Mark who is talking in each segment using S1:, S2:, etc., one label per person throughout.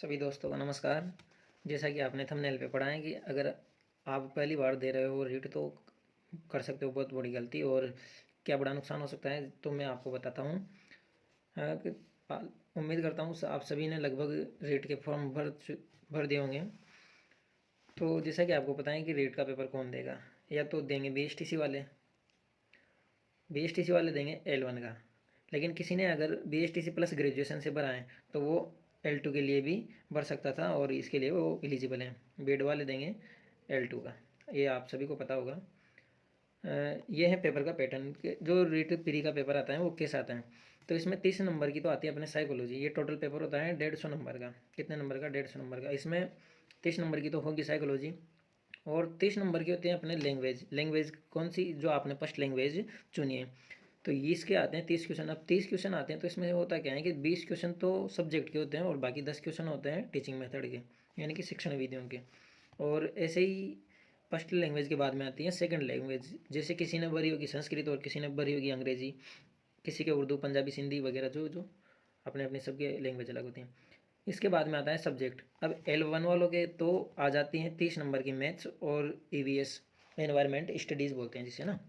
S1: सभी दोस्तों को नमस्कार। जैसा कि आपने थंबनेल पे पढ़ा है कि अगर आप पहली बार दे रहे हो रीड तो कर सकते हो बहुत बड़ी गलती और क्या बड़ा नुकसान हो सकता है, तो मैं आपको बताता हूँ। कि उम्मीद करता हूँ आप सभी ने लगभग रीड के फॉर्म भर दिए होंगे। तो जैसा कि आपको पता है कि रीड का पेपर कौन देगा, या तो देंगे BSTC वाले। BSTC वाले देंगे L1 का, लेकिन किसी ने अगर BSTC प्लस ग्रेजुएशन से भरा है तो वो L2 के लिए भी भर सकता था और इसके लिए वो एलिजिबल है। बीएड वाले देंगे L2 का, ये आप सभी को पता होगा। ये है पेपर का पैटर्न के जो रीट प्री का पेपर आता है वो कैसा आता है। तो इसमें 30 नंबर की तो आती है अपने साइकोलॉजी। ये टोटल पेपर होता है 150 नंबर का। कितने नंबर का? 150 नंबर का। इसमें 30 नंबर की तो होगी साइकोलॉजी और 30 नंबर के होते हैं अपने लैंग्वेज। लैंग्वेज कौन सी? जो आपने फर्स्ट लैंग्वेज चुनी है। तो इसके आते हैं 30 क्वेश्चन। अब 30 क्वेश्चन आते हैं तो इसमें होता क्या है कि 20 क्वेश्चन तो सब्जेक्ट के होते हैं और बाकी 10 क्वेश्चन होते हैं टीचिंग मेथड के, यानी कि शिक्षण विधियों के। और ऐसे ही फर्स्ट लैंग्वेज के बाद में आती है सेकंड लैंग्वेज। जैसे किसी ने भरी होगी संस्कृत और किसी ने भरी होगी अंग्रेजी, किसी के उर्दू, पंजाबी, सिंधी वगैरह, जो जो अपने अपने सबके लैंग्वेज अलग होती हैं। इसके बाद में आता है सब्जेक्ट। अब L1 वालों के तो आ जाती हैं 30 नंबर की मैथ्स और EVS, एनवायरमेंट स्टडीज़ बोलते हैं जिसे ना।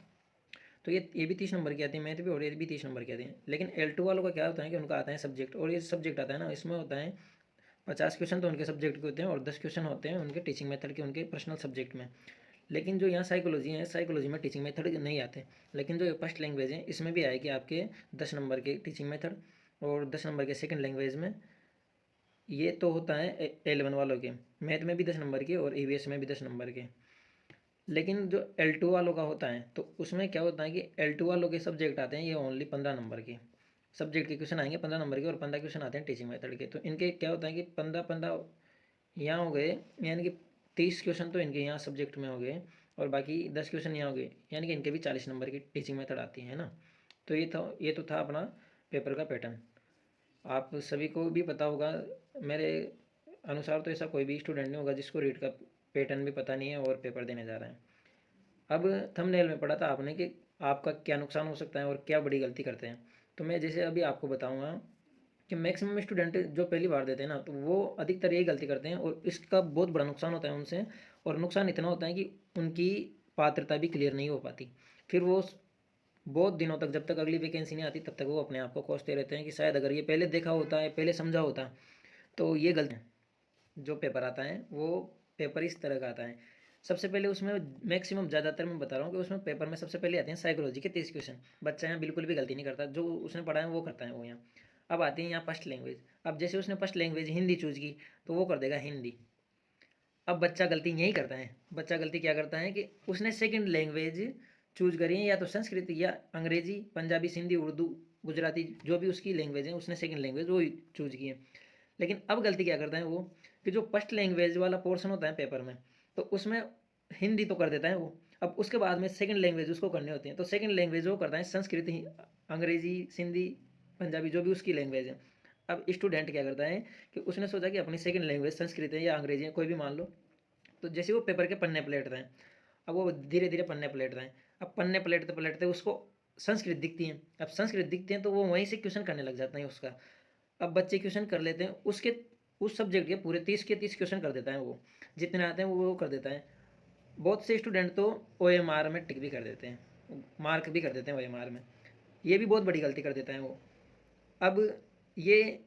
S1: तो ये भी 30 नंबर की आती है मैथ भी, और ये भी 30 नंबर की आती है। लेकिन L2 वालों का क्या होता है कि उनका आता है सब्जेक्ट, और ये सब्जेक्ट आता है ना, इसमें होता है 50 क्वेश्चन तो उनके सब्जेक्ट के होते हैं और 10 क्वेश्चन होते हैं उनके टीचिंग मेथड के, उनके पर्सनल सब्जेक्ट में। लेकिन जो यहाँ साइकोलॉजी है, साइकोलॉजी में टीचिंग मेथड नहीं आते। लेकिन जो फर्स्ट लैंग्वेज है इसमें भी आएगी आपके 10 नंबर के टीचिंग मेथड और 10 नंबर के सेकंड लैंग्वेज में। ये तो होता है L1 वालों के। मैथ में भी 10 नंबर के और EVS में भी 10 नंबर के। लेकिन जो L2 वालों का होता है तो उसमें क्या होता है कि L2 वालों के सब्जेक्ट आते हैं ये ओनली 15 नंबर के। सब्जेक्ट के क्वेश्चन आएंगे 15 नंबर के और 15 क्वेश्चन आते हैं टीचिंग मेथड के। तो इनके क्या होता है कि 15 यहाँ हो गए, यानी कि 30 क्वेश्चन तो इनके यहाँ सब्जेक्ट में हो गए और बाकी 10 क्वेश्चन यहाँ हो गए, यानी कि इनके भी 40 नंबर की टीचिंग मेथड आती है ना। तो ये तो था अपना पेपर का पैटर्न। आप सभी को भी पता होगा, मेरे अनुसार तो ऐसा कोई भी स्टूडेंट नहीं होगा जिसको रीड का पैटर्न भी पता नहीं है और पेपर देने जा रहा है। अब थंबनेल में पढ़ा था आपने कि आपका क्या नुकसान हो सकता है और क्या बड़ी गलती करते हैं। तो मैं जैसे अभी आपको बताऊंगा कि मैक्सिमम स्टूडेंट जो पहली बार देते हैं ना तो वो अधिकतर यही गलती करते हैं और इसका बहुत बड़ा नुकसान होता है उनसे। और नुकसान इतना होता है कि उनकी पात्रता भी क्लियर नहीं हो पाती। फिर वो बहुत दिनों तक, जब तक अगली वैकेंसी नहीं आती तब तक वो अपने आप को कोसते रहते हैं कि शायद अगर ये पहले देखा होता है, पहले समझा होता। तो ये गलती है। जो पेपर आता है वो पेपर इस तरह का आता है। सबसे पहले उसमें मैक्सिमम, ज़्यादातर मैं बता रहा हूँ कि उसमें पेपर में सबसे पहले आते हैं साइकोलॉजी के 30 क्वेश्चन। बच्चा यहाँ बिल्कुल भी गलती नहीं करता, जो उसने पढ़ा है वो करता है वो यहाँ। अब आती है यहाँ फर्स्ट लैंग्वेज। अब जैसे उसने फर्स्ट लैंग्वेज हिंदी चूज की तो वो कर देगा हिंदी। अब बच्चा गलती यही करता है। बच्चा गलती क्या करता है कि उसने सेकंड लैंग्वेज चूज करी है, या तो संस्कृत या अंग्रेजी, पंजाबी, सिंधी, उर्दू, गुजराती, जो भी उसकी लैंग्वेज है उसने सेकंड लैंग्वेज वो चूज की है। लेकिन अब गलती क्या करता है वो कि जो फर्स्ट लैंग्वेज वाला पोर्शन होता है पेपर में तो उसमें हिंदी तो कर देता है वो। अब उसके बाद में सेकंड लैंग्वेज उसको करनी होती है तो सेकंड लैंग्वेज वो करता है संस्कृत, अंग्रेजी, सिंधी, पंजाबी, जो भी उसकी लैंग्वेज है। अब स्टूडेंट क्या करता है कि उसने सोचा कि अपनी सेकंड लैंग्वेज संस्कृत है या अंग्रेजी है, कोई भी मान लो। तो जैसे वो पेपर के पन्ने पलट रहे हैं, अब वो धीरे धीरे पन्ने पलट रहे हैं। अब पन्ने पलटते पलटते उसको संस्कृत दिखती है। अब संस्कृत दिखते हैं तो वो वहीं से क्वेश्चन करने लग जाता है उसका। अब बच्चे क्वेश्चन कर लेते हैं उसके, उस सब्जेक्ट के पूरे 30 के 30 क्वेश्चन कर देता है वो। जितने आते हैं वो कर देता है। बहुत से स्टूडेंट तो OMR में टिक भी कर देते हैं, मार्क भी कर देते हैं OMR में। ये भी बहुत बड़ी गलती कर देता है वो। अब ये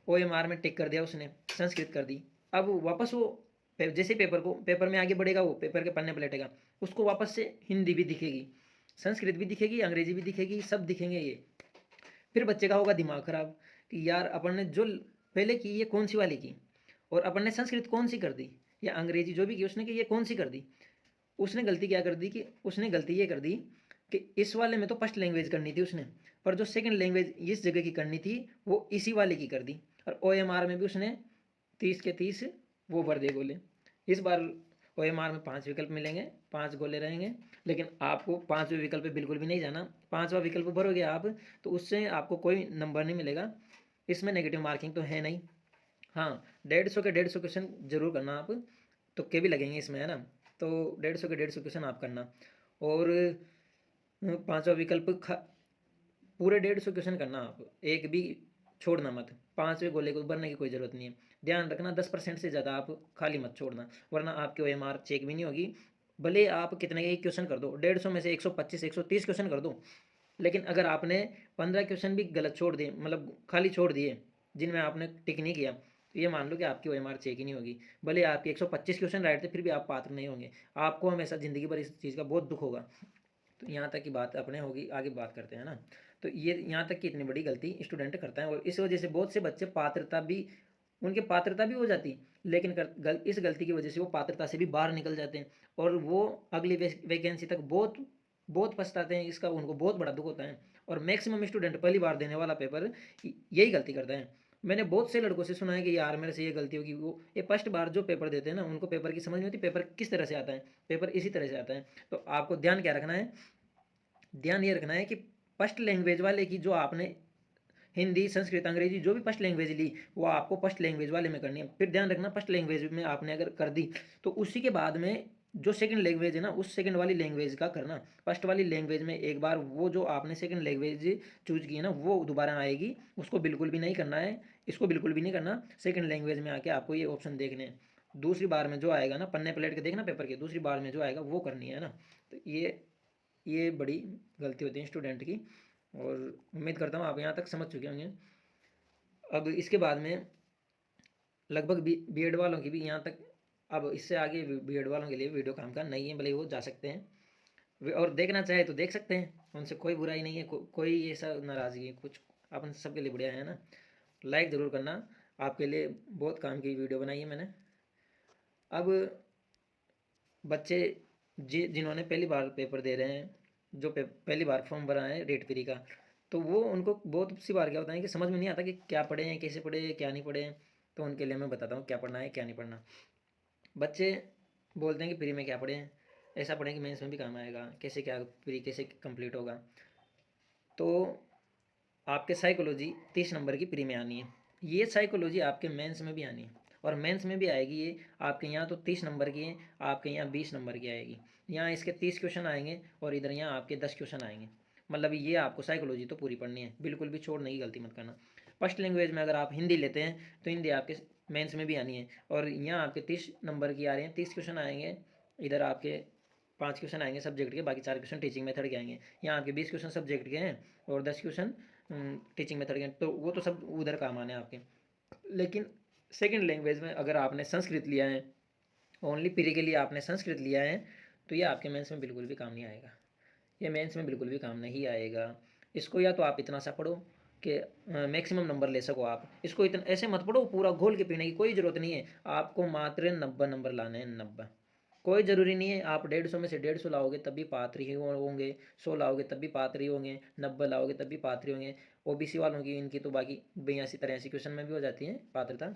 S1: OMR में टिक कर दिया उसने, संस्कृत कर दी। अब वापस वो जैसे पेपर में आगे बढ़ेगा, वो पेपर के पन्ने पलटेगा, उसको वापस से हिंदी भी दिखेगी, संस्कृत भी दिखेगी, अंग्रेजी भी दिखेगी, सब दिखेंगे ये। फिर बच्चे का होगा दिमाग खराब कि यार अपन ने जो पहले की ये कौन सी वाली की, और अपन ने संस्कृत कौन सी कर दी या अंग्रेजी जो भी की उसने कि ये कौन सी कर दी। उसने गलती क्या कर दी कि उसने गलती ये कर दी कि इस वाले में तो फर्स्ट लैंग्वेज करनी थी उसने, पर जो सेकंड लैंग्वेज इस जगह की करनी थी वो इसी वाले की कर दी। और OMR में भी उसने 30 के 30 वो भर दिए गोले। इस बार OMR में 5 विकल्प मिलेंगे, 5 गोले रहेंगे। लेकिन आपको 5वें विकल्प पे बिल्कुल भी नहीं जाना। 5वां विकल्प भरोगे आप तो उससे आपको कोई नंबर नहीं मिलेगा। इसमें नेगेटिव मार्किंग तो है नहीं। हाँ, 150 के 150 क्वेश्चन जरूर करना आप। तुक्के भी लगेंगे इसमें, है ना। तो 150 के 150 क्वेश्चन आप करना। और 5वां विकल्प पूरे 150 क्वेश्चन करना आप, एक भी छोड़ना मत। 5वें गोले को भरने की कोई ज़रूरत नहीं है। ध्यान रखना 10% से ज़्यादा आप खाली मत छोड़ना, वरना आपकी OMR चेक भी नहीं होगी। भले आप कितने के क्वेश्चन कर दो, 150 में से 125 130 क्वेश्चन कर दो, लेकिन अगर आपने 15 क्वेश्चन भी गलत छोड़ दिए, मतलब खाली छोड़ दिए जिनमें आपने टिक नहीं किया, तो ये मान लो कि आपकी OMR चेक ही नहीं होगी। भले आपके 125 क्वेश्चन राइट थे, फिर भी आप पात्र नहीं होंगे। आपको हमेशा ज़िंदगी भर इस चीज़ का बहुत दुख होगा। तो यहाँ तक की बात अपने होगी, आगे बात करते हैं ना। तो ये यहाँ तक की इतनी बड़ी गलती स्टूडेंट करता है, और इस वजह से बहुत से बच्चे पात्रता भी, उनकी पात्रता भी हो जाती, लेकिन इस गलती की वजह से वो पात्रता से भी बाहर निकल जाते हैं, और वो अगली वैकेंसी तक बहुत बहुत पछताते हैं। इसका उनको बहुत बड़ा दुख होता है। और मैक्सिमम स्टूडेंट पहली बार देने वाला पेपर यही गलती करता है। मैंने बहुत से लड़कों से सुना है कि यार मेरे से ये गलती होगी, वो ये फर्स्ट बार जो पेपर देते हैं ना, उनको पेपर की समझ नहीं होती, पेपर किस तरह से आता है, पेपर इसी तरह से आता है। तो आपको ध्यान क्या रखना है, ध्यान ये रखना है कि फर्स्ट लैंग्वेज वाले की जो आपने हिंदी संस्कृत अंग्रेजी जो भी फर्स्ट लैंग्वेज ली, वो आपको फर्स्ट लैंग्वेज वाले में करनी है। फिर ध्यान रखना फर्स्ट लैंग्वेज में आपने अगर कर दी, तो उसी के बाद में जो सेकंड लैंग्वेज है ना, उस सेकंड वाली लैंग्वेज का करना। फर्स्ट वाली लैंग्वेज में एक बार वो जो आपने सेकंड लैंग्वेज चूज की है ना, वो दोबारा आएगी, उसको बिल्कुल भी नहीं करना है, इसको बिल्कुल भी नहीं करना। सेकंड लैंग्वेज में आके आपको ये ऑप्शन देखने हैं। दूसरी बार में जो आएगा ना, पन्ने पलट के देखना पेपर के, दूसरी बार में जो आएगा वो करनी है ना। तो ये बड़ी गलती होती है स्टूडेंट की, और उम्मीद करता हूँ आप यहाँ तक समझ चुके होंगे। अब इसके बाद में लगभग B.Ed वालों की भी यहाँ तक, अब इससे आगे B.Ed वालों के लिए वीडियो काम का नहीं है, भले वो जा सकते हैं और देखना चाहे तो देख सकते हैं, उनसे कोई बुराई नहीं है, कोई ऐसा नाराज़गी कुछ, अपन सबके लिए बढ़िया है ना। लाइक ज़रूर करना, आपके लिए बहुत काम की वीडियो बनाई है मैंने। अब बच्चे जिन्होंने पहली बार पेपर दे रहे हैं, जो पहली बार फॉर्म भरा है रेट फ्री का, तो वो उनको बहुत सी बार क्या होता है कि समझ में नहीं आता कि क्या पढ़े, कैसे पढ़े, क्या नहीं पढ़े। तो उनके लिए मैं बताता हूँ क्या पढ़ना है क्या नहीं पढ़ना। बच्चे बोलते हैं कि फ्री में क्या पढ़ें, ऐसा पढ़ें कि मेंस में भी काम आएगा, कैसे क्या फ्री कैसे कंप्लीट होगा। तो आपके साइकोलॉजी 30 नंबर की प्री में आनी है, ये साइकोलॉजी आपके मेंस में भी आनी है, और मेंस में भी आएगी ये आपके यहाँ तो 30 नंबर की है, आपके यहाँ 20 नंबर की आएगी। यहाँ इसके 30 क्वेश्चन आएंगे और इधर यहाँ आपके 10 क्वेश्चन आएंगे। मतलब ये आपको साइकोलॉजी तो पूरी पढ़नी है, बिल्कुल भी छोड़ने की गलती मत करना। फर्स्ट लैंग्वेज में अगर आप हिंदी लेते हैं तो हिंदी आपके मेंस में भी आनी है, और यहाँ आपके 30 नंबर की आ रही हैं, 30 क्वेश्चन आएंगे। इधर आपके 5 क्वेश्चन आएंगे सब्जेक्ट के, बाकी 4 क्वेश्चन टीचिंग मेथड के आएंगे। यहाँ आपके 20 क्वेश्चन सब्जेक्ट के हैं और 10 क्वेश्चन टीचिंग मेथड के, तो वो तो सब उधर काम आने आपके। लेकिन सेकंड लैंग्वेज में अगर आपने संस्कृत लिया है, ओनली प्री के लिए आपने संस्कृत लिया है, तो ये आपके मेंस में बिल्कुल भी काम नहीं आएगा, ये मेंस में बिल्कुल भी काम नहीं आएगा। इसको या तो आप इतना सा पढ़ो कि मैक्सिमम नंबर ले सको आप, इसको इतना ऐसे मत पढ़ो पूरा घोल के पीने की कोई ज़रूरत नहीं है। आपको मात्र 90 नंबर लाने हैं, 90। कोई ज़रूरी नहीं है आप 150 में से 150 लाओगे तब भी पात्र ही होंगे, 100 लाओगे तब भी पात्र ही होंगे, 90 लाओगे तब भी पात्र ही होंगे। OBC वालों की इनकी तो बाकी 82 83 क्वेश्चन में भी हो जाती है पात्रता,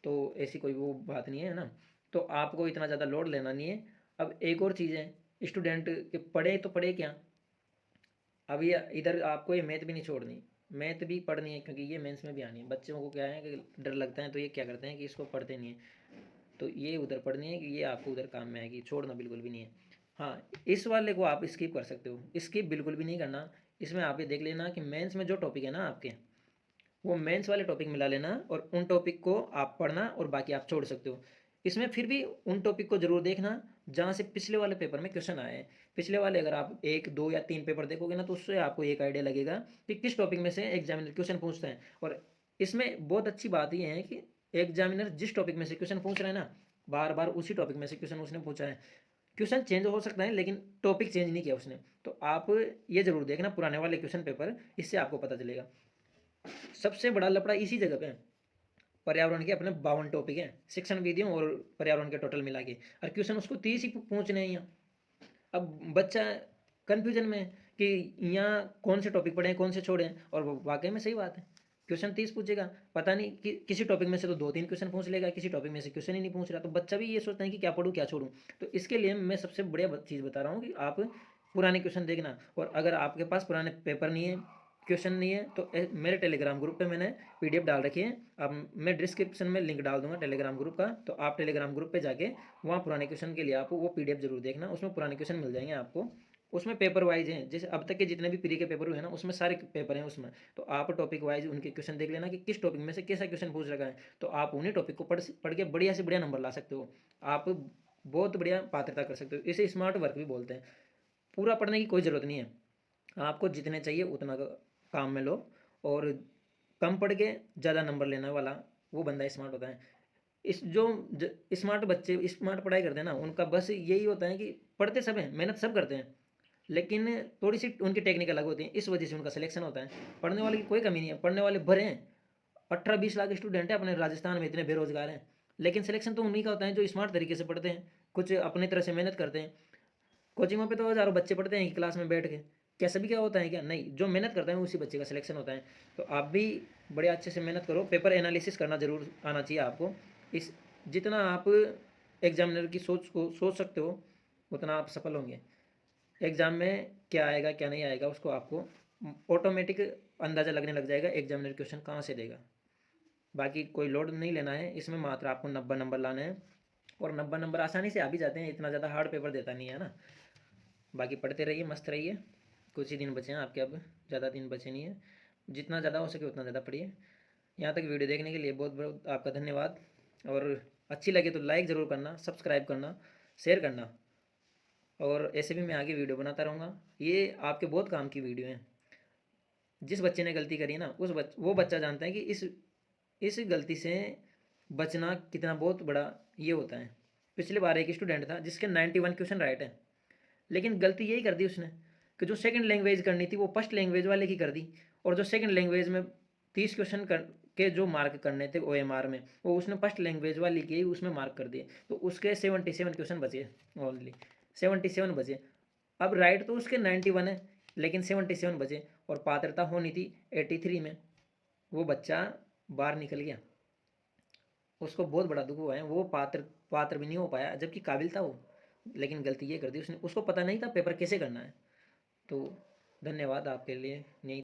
S1: तो ऐसी कोई वो बात नहीं है ना। तो आपको इतना ज़्यादा लोड लेना नहीं है। अब एक और चीज़ है, स्टूडेंट के पढ़े तो पढ़े क्या, अब ये इधर आपको ये मैथ भी नहीं छोड़नी, मैथ भी पढ़नी है, क्योंकि ये मेंस में भी आनी है। बच्चों को क्या है कि डर लगता है, तो ये क्या करते हैं कि इसको पढ़ते नहीं है, तो ये उधर पढ़नी है कि ये आपको उधर काम में आएगी, छोड़ना बिल्कुल भी नहीं है। हाँ, इस वाले को आप स्किप कर सकते हो, स्किप बिल्कुल भी नहीं करना। इसमें आप ये देख लेना कि मेंस में जो टॉपिक है ना आपके, वो मेंस वाले टॉपिक मिला लेना, और उन टॉपिक को आप पढ़ना और बाकी आप छोड़ सकते हो। इसमें फिर भी उन टॉपिक को जरूर देखना जहाँ से पिछले वाले पेपर में क्वेश्चन आए हैं। पिछले वाले अगर आप 1 2 या 3 पेपर देखोगे ना, तो उससे आपको एक आइडिया लगेगा कि किस टॉपिक में से एग्जामिनर क्वेश्चन पूछते हैं। और इसमें बहुत अच्छी बात ये है कि एग्जामिनर जिस टॉपिक में से क्वेश्चन पूछ रहे हैं ना, बार बार उसी टॉपिक में से क्वेश्चन उसने पूछा है। क्वेश्चन चेंज हो सकता है लेकिन टॉपिक चेंज नहीं किया उसने। तो आप ये जरूर देखना पुराने वाले क्वेश्चन पेपर, इससे आपको पता चलेगा। सबसे बड़ा लफड़ा इसी जगह पे है। पर्यावरण के अपने 52 टॉपिक हैं, शिक्षण विधियों और पर्यावरण के टोटल मिला के, और क्वेश्चन उसको 30 ही पूछने हैं यहाँ। अब बच्चा कन्फ्यूजन में कि यहाँ कौन से टॉपिक पढ़ें कौन से छोड़ें, और वाकई में सही बात है, क्वेश्चन 30 पूछेगा, पता नहीं कि किसी टॉपिक में से तो 2 3 क्वेश्चन पूछ लेगा, किसी टॉपिक में से क्वेश्चन ही नहीं पूछ रहा, तो बच्चा भी ये सोचता है कि क्या पढ़ूँ क्या छोड़ूँ। तो इसके लिए मैं सबसे बढ़िया चीज़ बता रहा हूँ कि आप पुराने क्वेश्चन देखना, और अगर आपके पास पुराने पेपर नहीं है, क्वेश्चन नहीं है, तो मेरे टेलीग्राम ग्रुप पे मैंने PDF डाल रखी है। अब मैं डिस्क्रिप्शन में लिंक डाल दूंगा टेलीग्राम ग्रुप का, तो आप टेलीग्राम ग्रुप पे जाके वहाँ पुराने क्वेश्चन के लिए आप वो PDF जरूर देखना, उसमें पुराने क्वेश्चन मिल जाएंगे आपको। उसमें पेपर वाइज हैं, जैसे अब तक के जितने भी प्री के पेपर हुए हैं ना, उसमें सारे पेपर हैं उसमें। तो आप टॉपिक वाइज उनके क्वेश्चन देख लेना कि किस टॉपिक में से कैसा क्वेश्चन पूछ रखा है, तो आप उन्हीं टॉपिक को पढ़ के बढ़िया से बढ़िया नंबर ला सकते हो। आप बहुत बढ़िया पात्रता कर सकते हो। इसे स्मार्ट वर्क भी बोलते हैं। पूरा पढ़ने की कोई ज़रूरत नहीं है, आपको जितने चाहिए उतना काम में लो, और कम पढ़ के ज़्यादा नंबर लेने वाला वो बंदा स्मार्ट होता है। इस जो स्मार्ट बच्चे स्मार्ट पढ़ाई करते हैं ना, उनका बस यही होता है कि पढ़ते सब हैं, मेहनत सब करते हैं, लेकिन थोड़ी सी उनकी टेक्निक अलग होती है, इस वजह से उनका सिलेक्शन होता है। पढ़ने वाले की कोई कमी नहीं है, पढ़ने वाले भरे हैं, 18-20 लाख स्टूडेंट हैं अपने राजस्थान में, इतने बेरोजगार हैं, लेकिन सिलेक्शन तो उन्हीं का होता है जो स्मार्ट तरीके से पढ़ते हैं, कुछ अपने तरह से मेहनत करते हैं। कोचिंगों पे तो हज़ारों बच्चे पढ़ते हैं क्लास में बैठ के, क्या सभी क्या होता है क्या? नहीं, जो मेहनत करता है उसी बच्चे का सिलेक्शन होता है। तो आप भी बड़े अच्छे से मेहनत करो, पेपर एनालिसिस करना जरूर आना चाहिए आपको। इस जितना आप एग्जामिनर की सोच को सोच सकते हो, उतना आप सफल होंगे। एग्ज़ाम में क्या आएगा क्या नहीं आएगा उसको आपको ऑटोमेटिक अंदाज़ा लगने लग जाएगा, एग्जामिनर क्वेश्चन कहाँ से देगा। बाकी कोई लोड नहीं लेना है इसमें, मात्र आपको 90 नंबर लाने हैं, और 90 नंबर आसानी से आ भी जाते हैं, इतना ज़्यादा हार्ड पेपर देता नहीं है ना। बाकी पढ़ते रहिए, मस्त रहिए, कुछ ही दिन बचे हैं आपके, अब ज़्यादा दिन बचे नहीं हैं। जितना ज़्यादा हो सके उतना ज़्यादा पढ़िए। यहाँ तक वीडियो देखने के लिए बहुत बहुत आपका धन्यवाद। और अच्छी लगे तो लाइक ज़रूर करना, सब्सक्राइब करना, शेयर करना, और ऐसे भी मैं आगे वीडियो बनाता रहूँगा। ये आपके बहुत काम की वीडियो हैं। जिस बच्चे ने गलती करी ना, वो बच्चा जानता है कि इस गलती से बचना कितना बहुत बड़ा ये होता है। पिछली बार एक स्टूडेंट था जिसके 91 क्वेश्चन राइट है, लेकिन गलती यही कर दी उसने कि जो सेकंड लैंग्वेज करनी थी वो फर्स्ट लैंग्वेज वाले की कर दी, और जो सेकंड लैंग्वेज में 30 क्वेश्चन के जो मार्क करने थे OMR में, वो उसने फर्स्ट लैंग्वेज वाली के ही उसमें मार्क कर दिए, तो उसके 77 क्वेश्चन बचे, ओनली 77 बचे। अब राइट तो उसके 91 है, लेकिन 77 बचे, और पात्रता होनी थी 83 में। वो बच्चा बाहर निकल गया, उसको बहुत बड़ा दुख हुआ है, वो पात्र भी नहीं हो पाया, जबकि काबिल था वो, लेकिन गलती ये कर दी उसने, उसको पता नहीं था पेपर कैसे करना है। तो धन्यवाद आपके लिए। नहीं